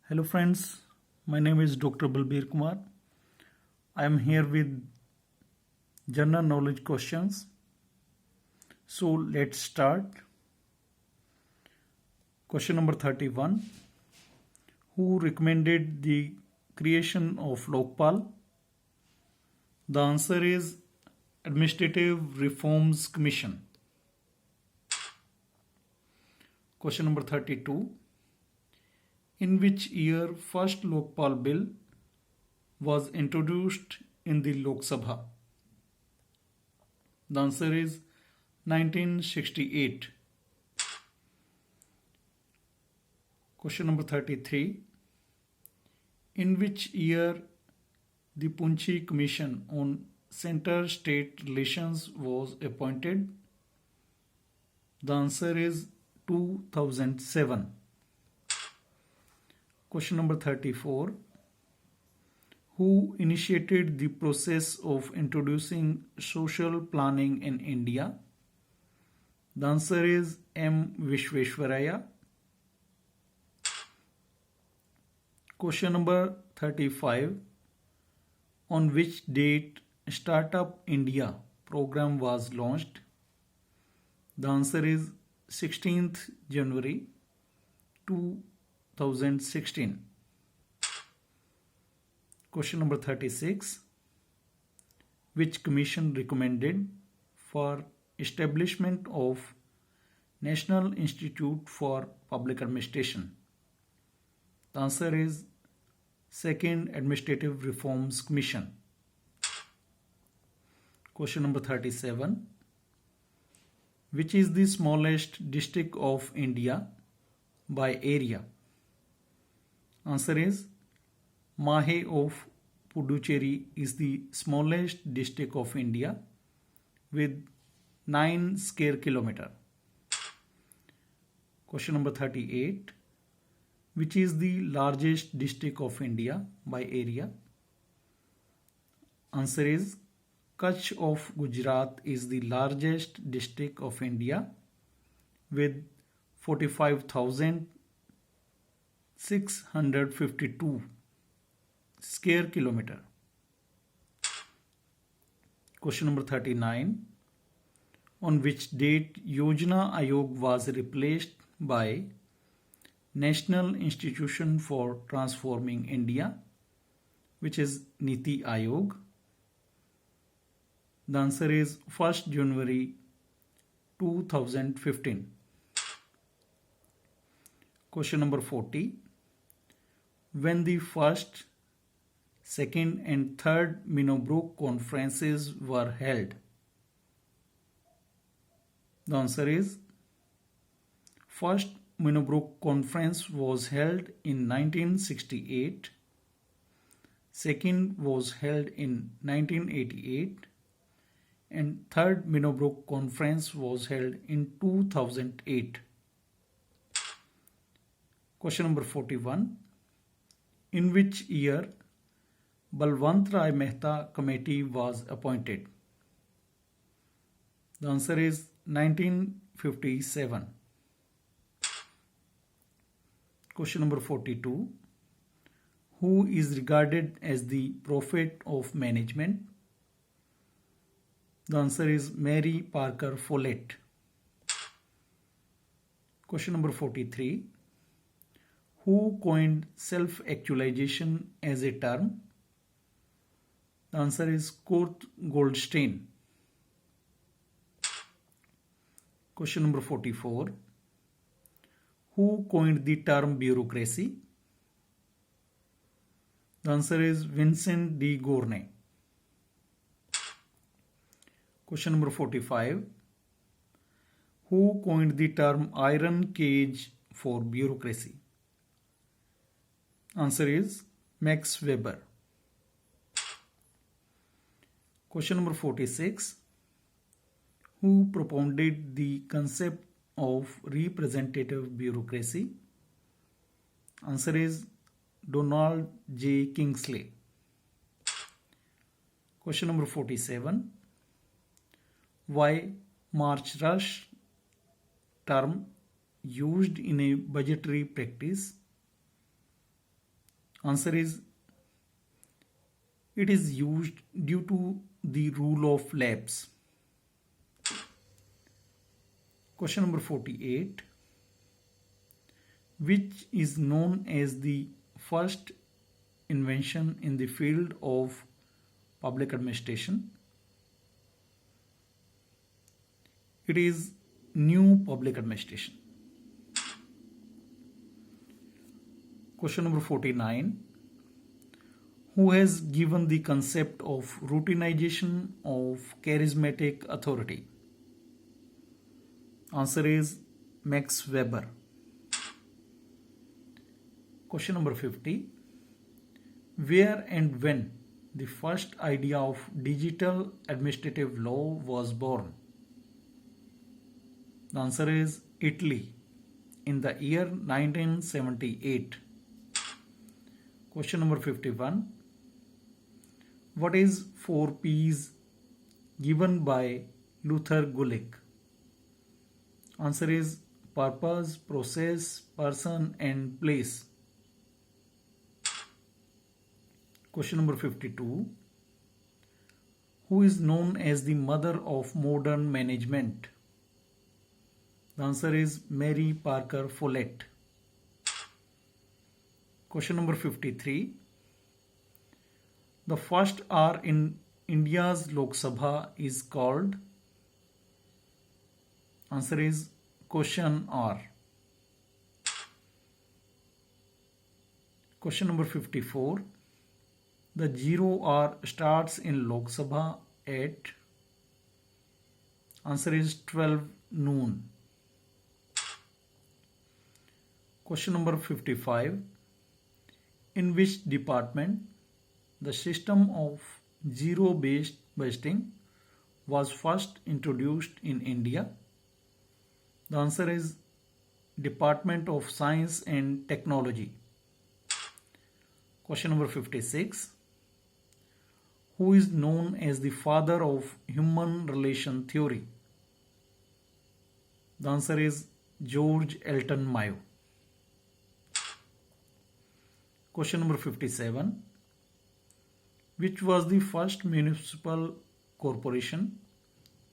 Hello friends, my name is Dr. Balbir Kumar. I am here with general knowledge questions. So let's start. Question number 31. Who recommended the creation of Lokpal? The answer is Administrative Reforms Commission. Question number 32. In which year first Lokpal bill was introduced in the Lok Sabha? The answer is 1968. Question number 33. In which year the Punchi Commission on Center-State Relations was appointed? The answer is 2007. Question number 34. Who initiated the process of introducing social planning in India? The answer is M. Vishveshwaraya. Question number 35. On which date Startup India program was launched? The answer is 16th January 2016. Question number 36. Which commission recommended for establishment of National Institute for Public Administration? The answer is Second Administrative Reforms Commission. Question number 37. Which is the smallest district of India by area? Answer is Mahe of Puducherry is the smallest district of India with 9 square kilometer. Question number 38. Which is the largest district of India by area? Answer is Kutch of Gujarat is the largest district of India with 45,652 square kilometer. Question number 39. On which date Yojana Ayog was replaced by National Institution for Transforming India, which is Niti Ayog? The answer is 1st January 2015. Question number 40. When the first, second and third Minobrook conferences were held? The answer is first Minobrook conference was held in 1968, second was held in 1988 and third Minobrook conference was held in 2008. Question number 41. In which year Balwant Rai Mehta Committee was appointed? The answer is 1957. Question number 42. Who is regarded as the prophet of management? The answer is Mary Parker Follett. Question number 43. Who coined self-actualization as a term? The answer is Kurt Goldstein. Question number 44. Who coined the term bureaucracy? The answer is Vincent D. Gournay. Question number 45. Who coined the term iron cage for bureaucracy? Answer is Max Weber. Question number 46. Who propounded the concept of representative bureaucracy? Answer is Donald J. Kingsley. Question number 47. Why March rush term used in a budgetary practice? Answer is it is used due to the rule of lapse. Question number 48. Which is known as the first invention in the field of public administration? It is new public administration. Question number 49. Who has given the concept of routinization of charismatic authority? Answer is Max Weber. Question number 50. Where and when the first idea of digital administrative law was born? The answer is Italy in the year 1978. Question number 51. What is 4 P's given by Luther Gulick? Answer is purpose, process, person and place. Question number 52. Who is known as the mother of modern management? The answer is Mary Parker Follett. Question number 53. The first R in India's Lok Sabha is called? Answer is Question R. Question number 54. The 0 starts in Lok Sabha at? Answer is 12 noon. Question number 55. In which department the system of zero-based budgeting was first introduced in India? The answer is Department of Science and Technology. Question number 56. Who is known as the father of human relation theory? The answer is George Elton Mayo. Question number 57. Which was the first municipal corporation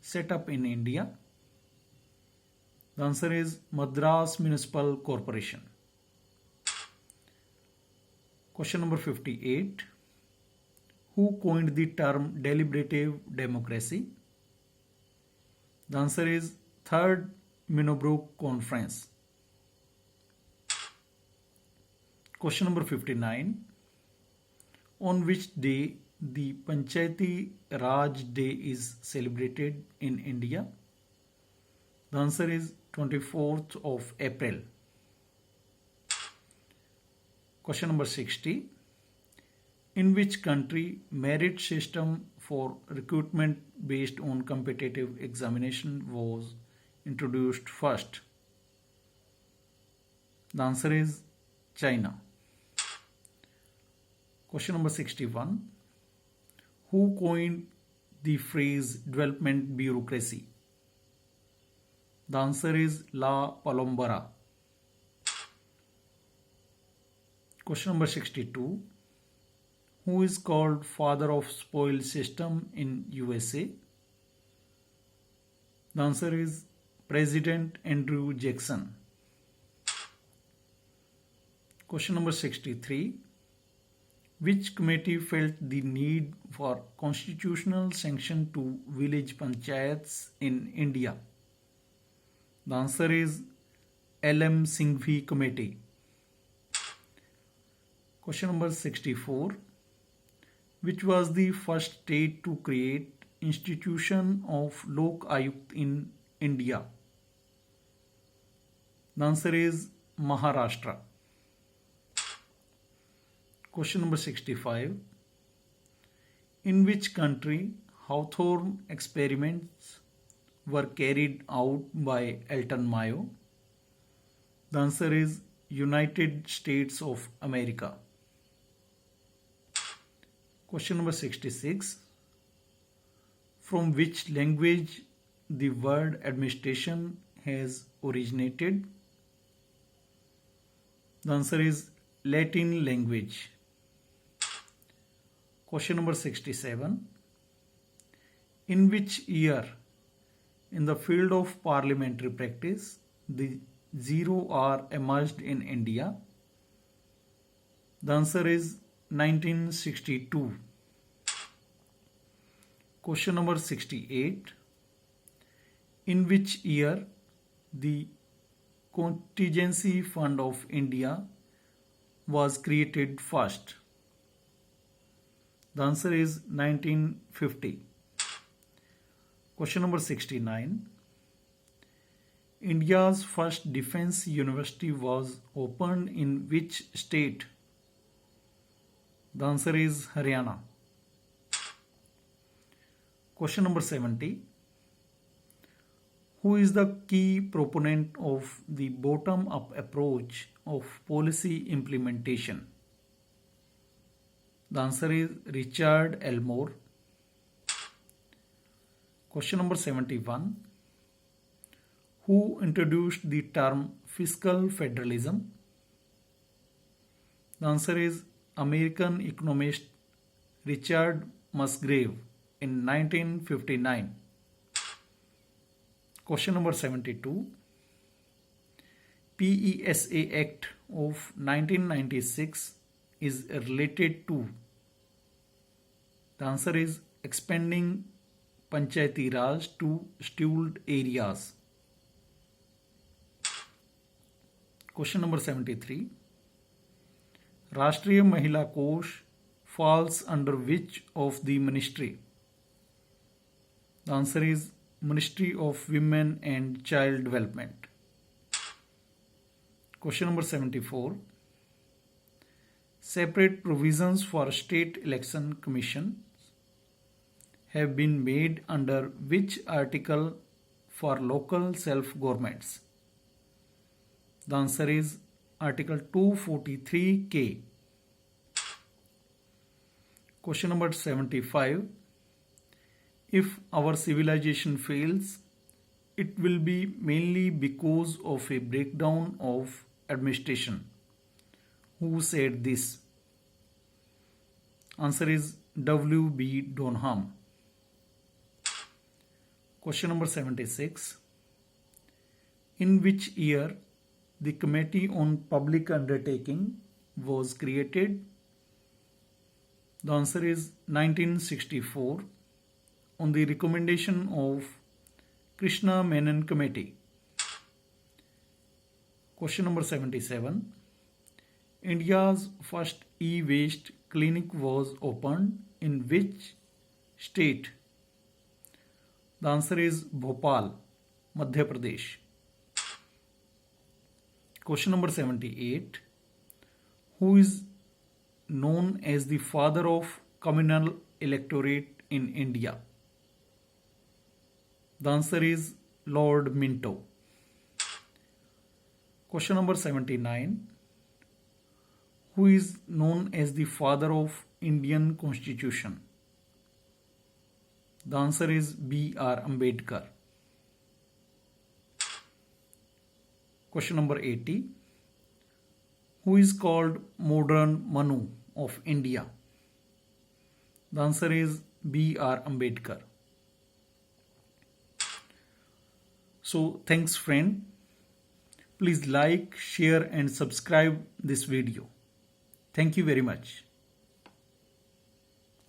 set up in India? The answer is Madras Municipal Corporation. Question number 58. Who coined the term deliberative democracy? The answer is Third Minnebrook Conference. Question number 59. On which day the Panchayati Raj Day is celebrated in India? The answer is 24th of April. Question number 60. In which country merit system for recruitment based on competitive examination was introduced first? The answer is China. Question number 61. Who coined the phrase development bureaucracy? The answer is La Palombara. Question number 62. Who is called father of spoil system in USA? The answer is President Andrew Jackson. Question number 63. Which committee felt the need for constitutional sanction to village panchayats in India? The answer is L.M. Singhvi Committee. Question number 64. Which was the first state to create institution of Lok Ayukt in India? The answer is Maharashtra. Question number 65. In which country Hawthorne experiments were carried out by Elton Mayo? The answer is United States of America. Question number 66. From which language the word administration has originated? The answer is Latin language. Question number 67. In which year in the field of parliamentary practice the 0 hour emerged in India? The answer is 1962. Question number 68. In which year the Contingency Fund of India was created first? The answer is 1950. Question number 69. India's first defense university was opened in which state? The answer is Haryana. Question number 70. Who is the key proponent of the bottom-up approach of policy implementation? The answer is Richard Elmore. Question number 71. Who introduced the term fiscal federalism? The answer is American economist Richard Musgrave in 1959. Question number 72. PESA Act of 1996 is related to? The answer is expanding Panchayati Raj to scheduled areas. Question number 73. Rashtriya Mahila Kosh falls under which of the ministry? The answer is Ministry of Women and Child Development. Question number 74. Separate provisions for state election commissions have been made under which article for local self-governments? The answer is Article 243K. Question number 75. If our civilization fails, it will be mainly because of a breakdown of administration. Who said this? Answer is W.B. Donham. Question number 76. In which year the Committee on Public Undertaking was created? The answer is 1964 on the recommendation of Krishna Menon Committee. Question number 77. India's first e-waste clinic was opened in which state? The answer is Bhopal, Madhya Pradesh. Question number 78. Who is known as the father of communal electorate in India? The answer is Lord Minto. Question number 79. Who is known as the father of Indian Constitution? The answer is B.R. Ambedkar. Question number 80. Who is called modern Manu of India? The answer is B.R. Ambedkar. So thanks friend. Please like, share and subscribe this video. Thank you very much.